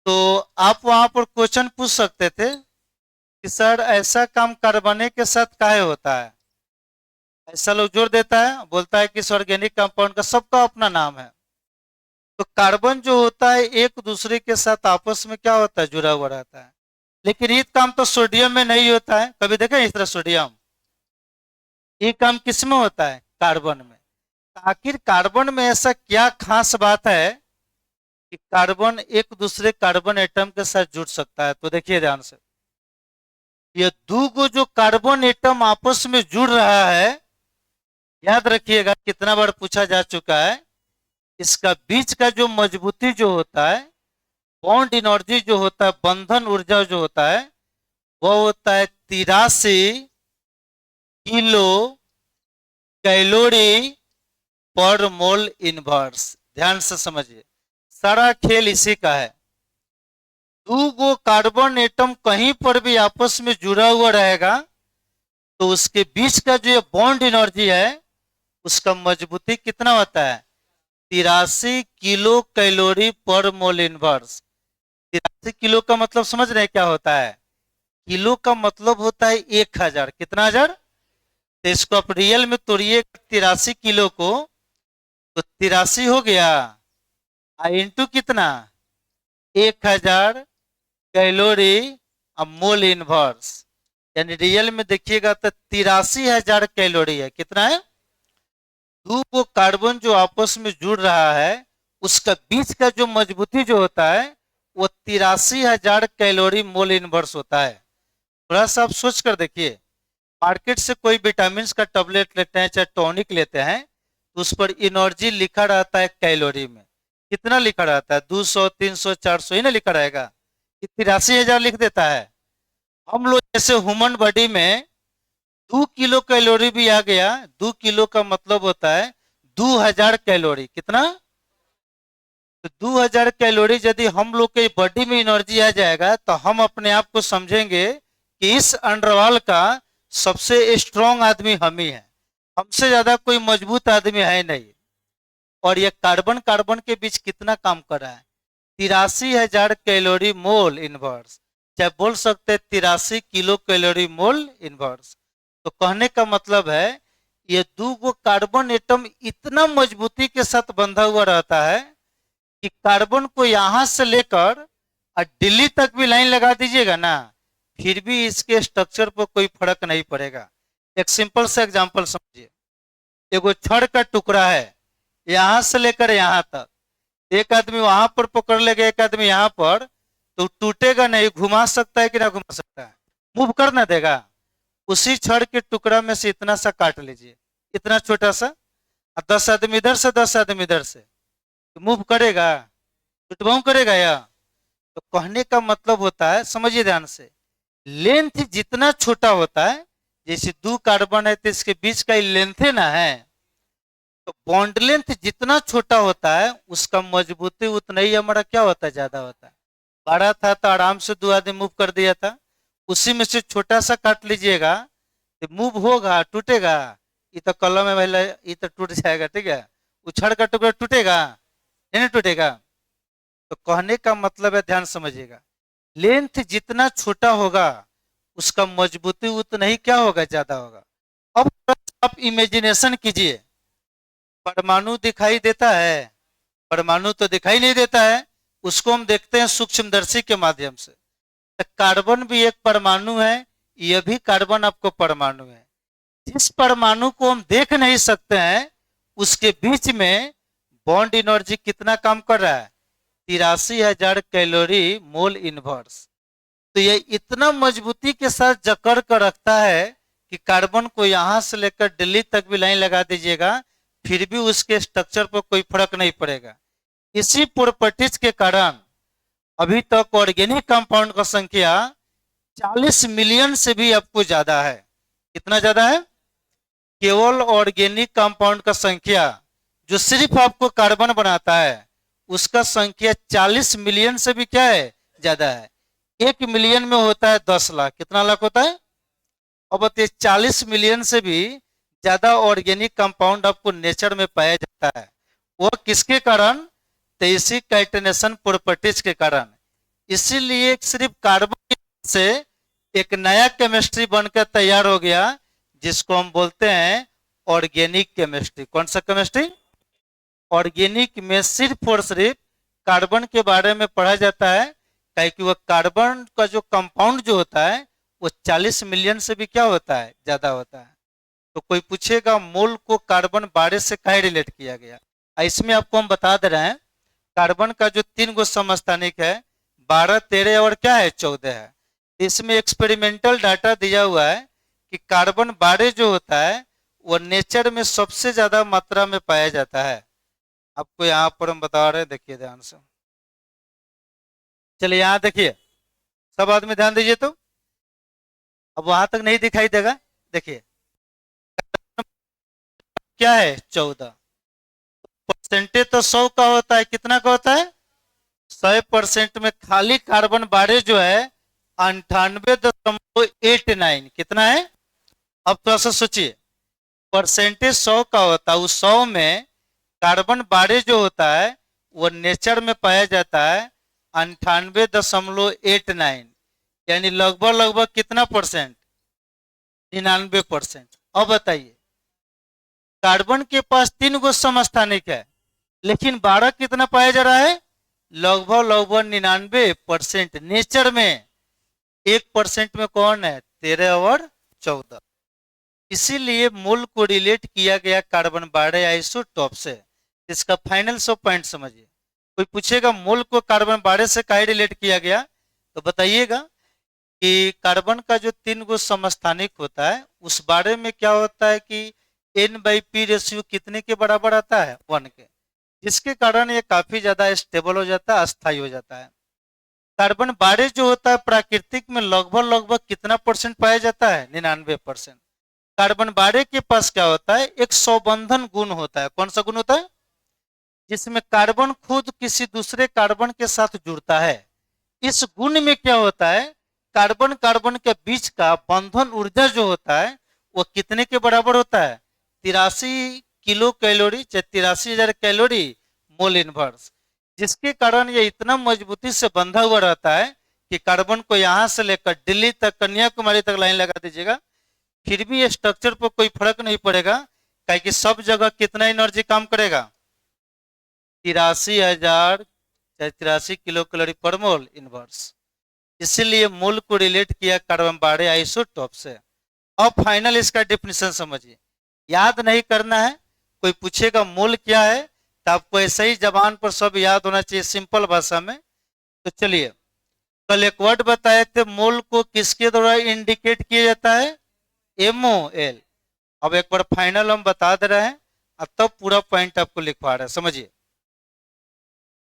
तो आप वहां पर क्वेश्चन पूछ सकते थे कि सर ऐसा काम कार्बन के साथ काहे होता है। ऐसा लोग जोड़ देता है, बोलता है कि इस ऑर्गेनिक कंपाउंड का सबका अपना नाम है। तो कार्बन जो होता है एक दूसरे के साथ आपस में क्या होता है जुड़ा हुआ रहता है। लेकिन ये काम तो सोडियम में नहीं होता है, कभी देखा इस तरह सोडियम, ये काम किस में होता है कार्बन में। आखिर कार्बन में ऐसा क्या खास बात है कि कार्बन एक दूसरे कार्बन एटम के साथ जुड़ सकता है। तो देखिए ध्यान से, ये दो गो जो कार्बन एटम आपस में जुड़ रहा है, याद रखिएगा कितना बार पूछा जा चुका है, इसका बीच का जो मजबूती जो होता है, बॉन्ड एनर्जी जो होता है, बंधन ऊर्जा जो होता है, वो होता है 83 किलो कैलोरी पर मोल इनवर्स। ध्यान से समझिए, सारा खेल इसी का है। दो गो कार्बन एटम कहीं पर भी आपस में जुड़ा हुआ रहेगा तो उसके बीच का जो बॉन्ड एनर्जी है उसका मजबूती कितना होता है 83 किलो कैलोरी पर मोल इनवर्स। 83 किलो का मतलब समझ रहे हैं क्या होता है? किलो का मतलब होता है 1000। कितना हजार? तो इसको आप रियल में तोड़िए 83 किलो को, तो 83 हो गया इंटू कितना? 1000 कैलोरी अब मोल इनवर्स, यानी रियल में देखिएगा तो 83,000 कैलोरी है। कितना है? दो को कार्बन जो आपस में जुड़ रहा है उसका बीच का जो मजबूती जो होता है वो 83,000 कैलोरी मोल इनवर्स होता है। थोड़ा सा आप सोच कर देखिए, मार्केट से कोई विटामिन का टैबलेट लेते हैं चाहे टॉनिक लेते हैं तो उस पर एनर्जी लिखा रहता है कैलोरी में। कितना लिखा रहता है? 200, 300, 400 ही ना लिखा रहेगा कि 83,000 लिख देता है। हम लोग जैसे ह्यूमन बॉडी में 2 किलो कैलोरी भी आ गया, 2 किलो का मतलब होता है 2000 कैलोरी। कितना? तो 2000 कैलोरी यदि हम लोग के बॉडी में एनर्जी आ जाएगा तो हम अपने आप को समझेंगे कि इस अंडरवर्ल्ड का सबसे स्ट्रांग आदमी हम ही है, हमसे ज्यादा कोई मजबूत आदमी है नहीं। और ये कार्बन कार्बन के बीच कितना काम कर रहा है? 83,000 कैलोरी मोल इनवर्स, चाहे बोल सकते हैं 83 किलो कैलोरी मोल इनवर्स। तो कहने का मतलब है ये दो गो कार्बन एटम इतना मजबूती के साथ बंधा हुआ रहता है कि कार्बन को यहां से लेकर और दिल्ली तक भी लाइन लगा दीजिएगा ना, फिर भी इसके स्ट्रक्चर पर कोई फर्क नहीं पड़ेगा। एक सिंपल सा एग्जांपल समझिए, एगो छड़ का टुकड़ा है यहां से लेकर यहां तक, एक आदमी वहां पर पकड़ लेगा एक आदमी यहां पर, तो टूटेगा नहीं। घुमा सकता है कि ना घुमा सकता है? मूव कर ना देगा। उसी छड़ के टुकड़ा में से इतना सा काट लीजिए, इतना छोटा सा, और 10 आदमी इधर से 10 आदमी इधर से, तो मूव करेगा? टुटबाऊ करेगा या? तो कहने का मतलब होता है, समझिए ध्यान से, लेंथ जितना छोटा होता है, जैसे दो कार्बन है तो इसके बीच का लेंथ है ना है, तो बॉन्ड लेंथ जितना छोटा होता है उसका मजबूती उतना ही हमारा क्या होता है? ज्यादा होता है। बड़ा था तो आराम से 2 आदमी मूव कर दिया था, उसी में से छोटा सा काट लीजिएगा तो मूव होगा टूटेगा? ये तो कलम है पहले, ये तो टूट जाएगा, ठीक है। उछड़ का टुकड़ा टूटेगा? नहीं टूटेगा। तो कहने का मतलब है, ध्यान समझिएगा, लेंथ जितना छोटा होगा उसका मजबूती उतना ही क्या होगा? ज्यादा होगा। अब आप इमेजिनेशन कीजिए, परमाणु दिखाई देता है? परमाणु तो दिखाई नहीं देता है, उसको हम देखते हैं सूक्ष्मदर्शी के माध्यम से। कार्बन भी एक परमाणु है, यह भी कार्बन आपको परमाणु है। जिस परमाणु को हम देख नहीं सकते हैं उसके बीच में बॉन्ड एनर्जी कितना काम कर रहा है? 83,000 कैलोरी मोल इनवर्स। तो ये इतना मजबूती के साथ जकड़ कर रखता है कि कार्बन को यहां से लेकर दिल्ली तक भी लाइन लगा दीजिएगा फिर भी उसके स्ट्रक्चर पर कोई फर्क नहीं पड़ेगा। इसी प्रॉपर्टीज के कारण अभी तक ऑर्गेनिक कंपाउंड का संख्या 40 मिलियन से भी आपको ज्यादा है। कितना ज्यादा है? केवल ऑर्गेनिक कंपाउंड का संख्या जो सिर्फ आपको कार्बन बनाता है उसका संख्या 40 मिलियन से भी क्या है? ज्यादा है। 1 मिलियन में होता है 10 लाख। कितना लाख होता है? अब बताइए 40 मिलियन से भी ज्यादा ऑर्गेनिक कंपाउंड आपको नेचर में पाया जाता है। वो किसके कारण? तेजी काइटेनेशन प्रॉपर्टीज के कारण। इसीलिए सिर्फ कार्बन से एक नया केमिस्ट्री बनकर तैयार हो गया जिसको हम बोलते हैं ऑर्गेनिक केमिस्ट्री। कौन सा केमिस्ट्री? ऑर्गेनिक में सिर्फ और सिर्फ कार्बन के बारे में पढ़ा जाता है, क्योंकि वह कार्बन का जो कंपाउंड जो होता है वो 40 मिलियन से भी क्या होता है? ज्यादा होता है। तो कोई पूछेगा मोल को कार्बन 12 से काहे रिलेट किया गया? इसमें आपको हम बता दे रहे हैं, कार्बन का जो 3 गो समस्थानिक है 12, 13 और क्या है? 14 है। इसमें एक्सपेरिमेंटल डाटा दिया हुआ है कि कार्बन 12 जो होता है वो नेचर में सबसे ज्यादा मात्रा में पाया जाता है। आपको यहाँ पर हम बता रहे हैं, देखिए ध्यान से। चलिए यहाँ देखिए, सब आदमी ध्यान दीजिए। तो अब वहां तक नहीं दिखाई देगा, देखिए क्या है? 14। परसेंटेज तो 100 का होता है, कितना का होता है? 100% में खाली कार्बन 12 जो है 98.89। कितना है? अब थोड़ा सा सोचिए, परसेंटेज 100 का होता है, उस 100 में कार्बन 12 जो होता है वो नेचर में पाया जाता है 98.89, यानी लगभग लगभग कितना परसेंट, 99%। अब बताइए, कार्बन के पास 3 गो समस्थानिक है, लेकिन 12 कितना पाया जा रहा है, लगभग लगभग 99% नेचर में। 1% में कौन है, 13 और 14। इसीलिए मूल को रिलेट किया गया कार्बन 12 आइसोटॉप से। इसका फाइनल सब पॉइंट समझिए। कोई पूछेगा मूल को कार्बन 12 से काहे रिलेट किया गया, तो बताइएगा कि कार्बन का जो 3 गो समस्थानिक होता है उस बारे में क्या होता है कि N/P रेशियो कितने के बराबर आता है, 1 के, जिसके कारण ये काफी ज्यादा स्टेबल हो जाता है, अस्थायी हो जाता है। कार्बन 12 जो होता है प्राकृतिक में लगभग लगभग कितना परसेंट पाया जाता है, 99%। कार्बन 12 के पास क्या होता है, एक सौबंधन गुण होता है। कौन सा गुण होता है, जिसमें कार्बन खुद किसी दूसरे कार्बन के साथ जुड़ता है। इस गुण में क्या होता है, कार्बन कार्बन के बीच का बंधन ऊर्जा जो होता है वो कितने के बराबर होता है, 83 kilo calorie, 83,000 calorie mole inverse, जिसके कारण ये इतना मजबूती से बंधा हुआ रहता है कि कार्बन को यहां से लेकर दिल्ली तक, कन्याकुमारी तक लाइन लगा दीजिएगा, फिर भी ये स्ट्रक्चर पर कोई फर्क नहीं पड़ेगा, क्योंकि सब जगह कितना एनर्जी काम करेगा, 83,000 किलो कैलोरी पर मोल इनवर्स। इसीलिए मूल को रिलेट किया कार्बन 12 आइसोटॉप से। अब फाइनल इसका डेफिनेशन समझिए, याद नहीं करना है। कोई पूछेगा मूल क्या है तो आपको ऐसे ही जबान पर सब याद होना चाहिए, सिंपल भाषा में। तो चलिए, कल एक वर्ड बताए थे, मूल को किसके द्वारा इंडिकेट किया जाता है, MOL। अब एक बार फाइनल हम बता दे रहे हैं और तब पूरा पॉइंट आपको लिखवा रहे हैं, समझिए।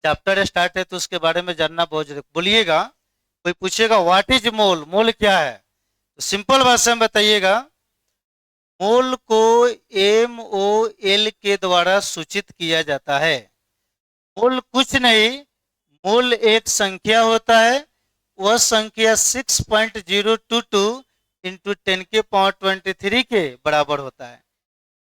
चैप्टर स्टार्ट है तो उसके बारे में जानना बहुत जरूरी। बोलिएगा, कोई पूछेगा व्हाट इज मोल, मोल क्या है, तो सिंपल भाषा में बताइएगा, मोल को MOL के द्वारा सूचित किया जाता है। मोल कुछ नहीं, मोल एक संख्या होता है, वह संख्या 6.022 इंटू 10 के पावर 23 के बराबर होता है।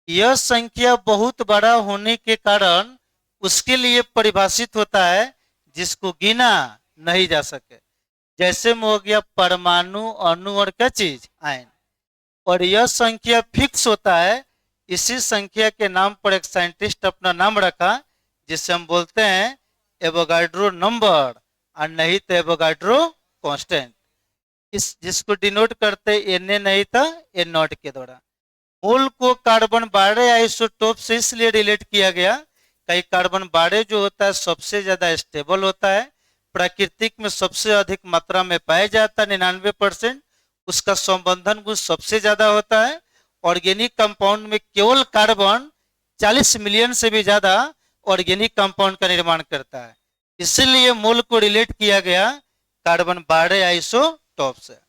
यह संख्या बहुत बड़ा होने के कारण उसके लिए परिभाषित होता है जिसको गिना नहीं जा सके। जैसे में हो गया परमाणु, अणु और क्या चीज, आयन। और यह संख्या फिक्स होता है, इसी संख्या के नाम पर एक साइंटिस्ट अपना नाम रखा, जिसे हम बोलते हैं एवोगाड्रो नंबर, और नहीं तो एवोगाड्रो कांस्टेंट, इस जिसको डिनोट करते Na नहीं था N0 के द्वारा। मूल को कार्बन 12 आइसोटोप से इसलिए रिलेट किया गया कई कार्बन 12 जो होता है सबसे ज्यादा स्टेबल होता है, प्राकृतिक में सबसे अधिक मात्रा में पाया जाता है 99%, उसका संबंधन गुण सबसे ज्यादा होता है। ऑर्गेनिक कंपाउंड में केवल कार्बन 40 मिलियन से भी ज्यादा ऑर्गेनिक कंपाउंड का निर्माण करता है, इसीलिए मूल को रिलेट किया गया कार्बन 12 आइसोटोप से।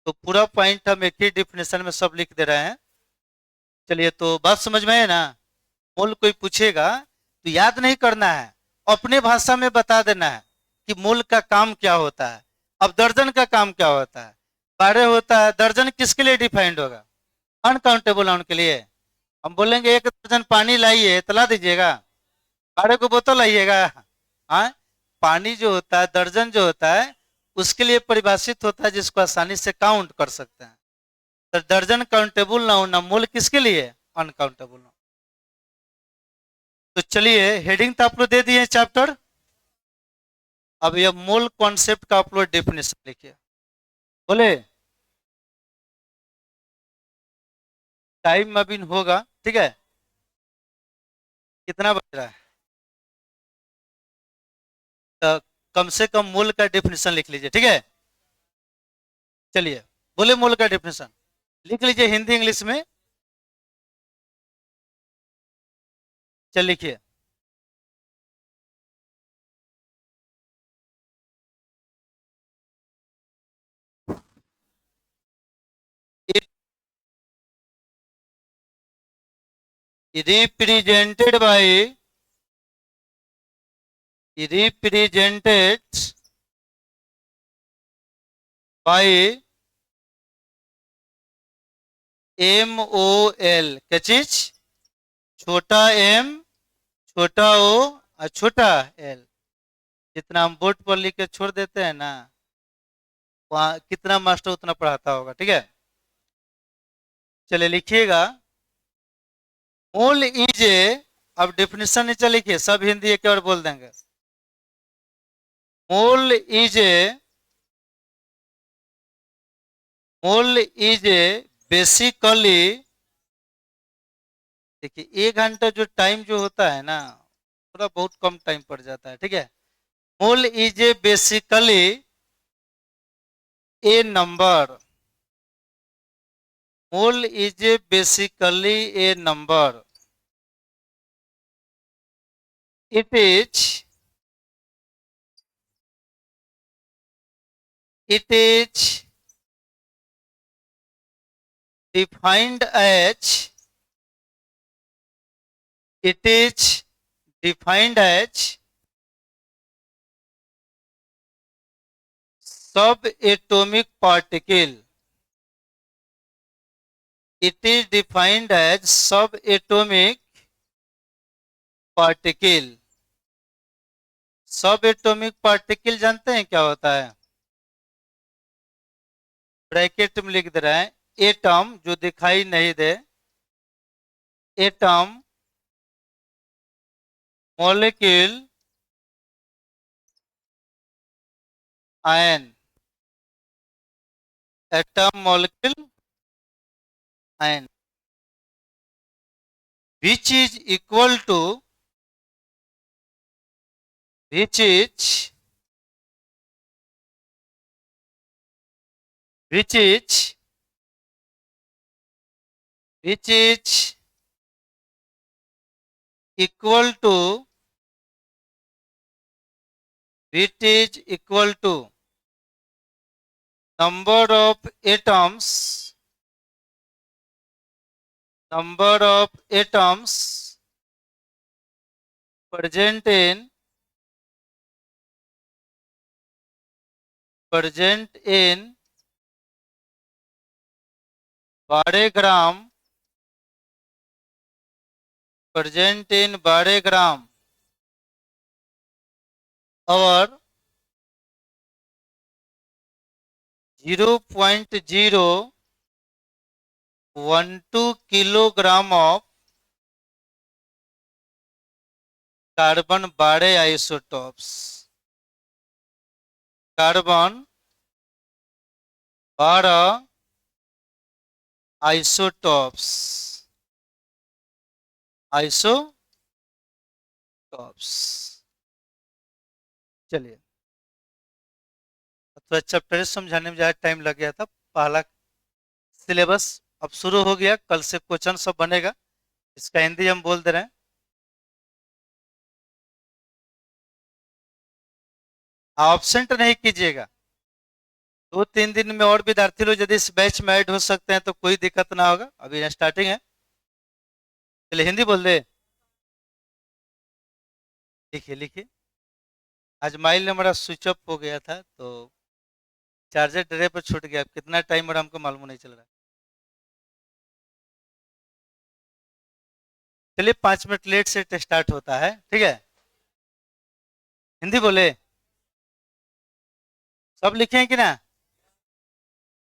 तो पूरा पॉइंट हम एक ही डिफिनेशन में सब लिख दे रहे हैं। चलिए, तो बात समझ में है ना। मूल कोई पूछेगा तो याद नहीं करना है, अपने भाषा में बता देना है कि मूल का काम क्या होता है। अब दर्जन का काम क्या होता है, 12 होता है। दर्जन किसके लिए डिफाइंड होगा, अनकाउंटेबल अमाउंट के लिए। हम बोलेंगे 1 दर्जन पानी लाइए, तो ला दीजिएगा, 12 को बोतल लाइएगा। हाँ, पानी जो होता है, दर्जन जो होता है, उसके लिए परिभाषित होता है जिसको आसानी से काउंट कर सकते हैं। तो दर्जन काउंटेबल ना होना, मूल किसके लिए, अनकाउंटेबल ना। तो चलिए, हेडिंग तो आप लोग दे दिए चैप्टर। अब ये मूल कॉन्सेप्ट का आप लोग डेफिनेशन लिखिए। बोले टाइम अभी होगा, ठीक है, कितना बज रहा है, तो कम से कम मूल का डेफिनेशन लिख लीजिए, ठीक है। चलिए, बोले मूल का डेफिनेशन लिख लीजिए हिंदी इंग्लिश में। चल लिखिए, represented by, represented by MOL, क्या चीज, छोटा m छोटा ओ और छोटा एल। जितना हम बोर्ड पर लिख के छोड़ देते हैं ना, वहाँ कितना मास्टर उतना पढ़ाता होगा। ठीक है, चलिए लिखिएगा। मोल इज ए, अब डेफिनेशन नीचे लिखिए, सब हिंदी एक बार बोल देंगे। Mole is a, mole is a basically, देखिए 1 घंटा जो टाइम जो होता है ना, थोड़ा बहुत कम टाइम पड़ जाता है। ठीक है, mole is a basically A number, mole is a basically A number, it is, it is defined as, it is defined as subatomic particle, it is defined as subatomic particle। Subatomic particle जानते हैं क्या होता है? Bracket में लिख दे रहे हैं, atom जो दिखाई नहीं दे, atom, molecule, ion, atom molecule ion, which is equal to, which is, which is, which is equal to, which is equal to number of atoms, number of atoms present in, present in बारेग्राम, present in बारेग्राम और 0.012 kilogram of carbon 12 isotopes, carbon 12 isotopes, isotopes. चलिए, तो chapter समझाने में ज़्यादा time लग गया था। पहला सिलेबस अब शुरू हो गया, कल से क्वेश्चन सब बनेगा। इसका हिंदी हम बोल दे रहे हैं। ऑब्सेंट नहीं कीजिएगा। 2-3 दिन में और विद्यार्थी लोग यदि इस बैच में ऐड हो सकते हैं तो कोई दिक्कत ना होगा, अभी स्टार्टिंग है। चलिए हिंदी बोल दे, लिखिए लिखिए। आज माइल हमारा स्विच ऑफ हो गया था तो चार्जर ड्रे पर छूट गया, कितना टाइम और हमको मालूम नहीं चल रहा। चलिए 5 मिनट लेट से स्टार्ट होता है, ठीक है। हिंदी बोले, सब लिखे हैं कि ना?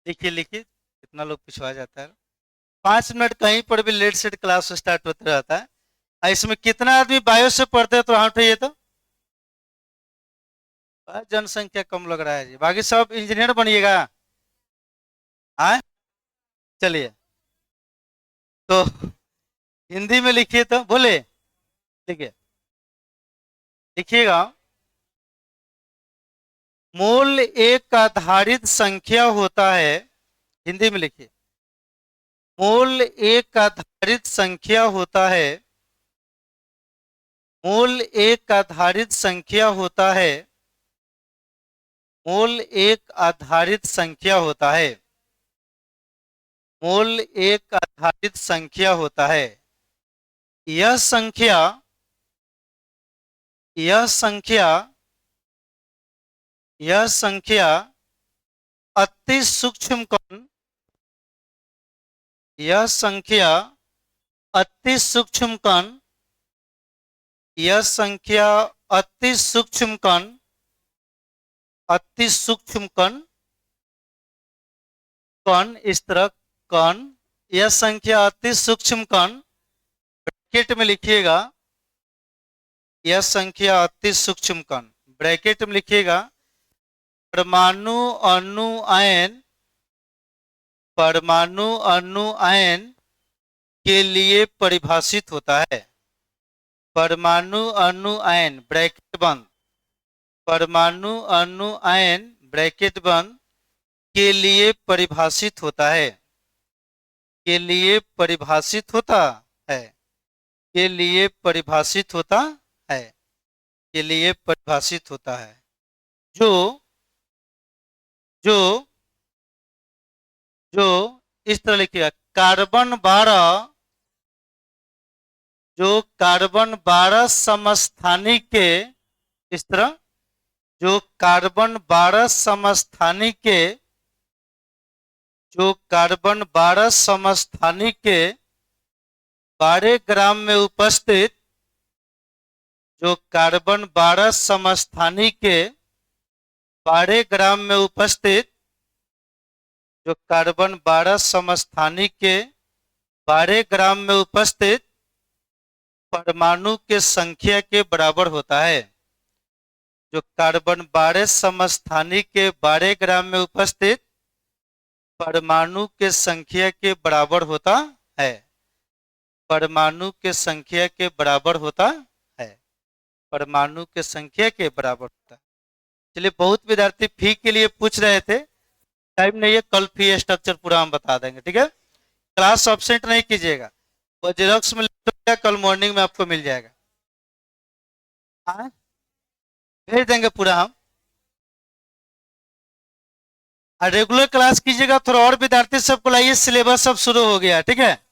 लिखिए लिखिए, कितना लोग पिछवा जाता है। 5 मिनट कहीं पर भी लेट से क्लास स्टार्ट होते रहता है। इसमें कितना आदमी बायो से पढ़ते हैं तो हाथ उठाइए तो। जनसंख्या कम लग रहा है जी, बाकी सब इंजीनियर बनिएगा। हाँ, चलिए तो हिंदी में लिखिए तो बोले, लिखिए, लिखिएगा। मूल एक आधारित संख्या होता है, हिंदी में लिखिए। मूल एक आधारित संख्या होता है, मूल एक आधारित संख्या होता है, मूल एक आधारित संख्या होता है, मूल एक आधारित संख्या होता है। यह संख्या, यह संख्या, यह संख्या अति सूक्ष्म कण, यह संख्या अति सूक्ष्म कण यह संख्या अति सूक्ष्म कण इस तरह कण, यह संख्या अति सूक्ष्म कण, ब्रैकेट में लिखिएगा, यह संख्या अति सूक्ष्म कण, ब्रैकेट में लिखिएगा, परमाणु अणु आयन के लिए परिभाषित होता है। परमाणु अणु आयन ब्रैकेट बंद, परमाणु अणु आयन ब्रैकेट बंद के लिए परिभाषित होता है, के लिए परिभाषित होता है, के लिए परिभाषित होता है, के लिए परिभाषित होता है। जो जो जो इस तरह लिखिएगा, कार्बन 12, जो कार्बन 12 समस्थानिक के, इस तरह जो कार्बन 12 समस्थानिक के, जो कार्बन 12 समस्थानिक के 12 ग्राम में उपस्थित, जो कार्बन 12 समस्थानिक के 12 ग्राम में उपस्थित, जो कार्बन 12 समस्थानिक के 12 ग्राम में उपस्थित परमाणु के संख्या के बराबर होता है। जो कार्बन 12 समस्थानिक के 12 ग्राम में उपस्थित परमाणु के संख्या के बराबर होता है, परमाणु के संख्या के बराबर होता है, परमाणु के संख्या के बराबर होता है। चलिए, बहुत विद्यार्थी फी के लिए पूछ रहे थे, टाइम नहीं है, कल फी स्ट्रक्चर पूरा हम बता देंगे, ठीक है। क्लास एब्सेंट नहीं कीजिएगा, वो जेरोक्स में कल मॉर्निंग में आपको मिल जाएगा, हाँ भेज देंगे पूरा हम। रेगुलर क्लास कीजिएगा, थोड़ा और विद्यार्थी सबको लाइए, सिलेबस सब शुरू हो गया, ठीक है।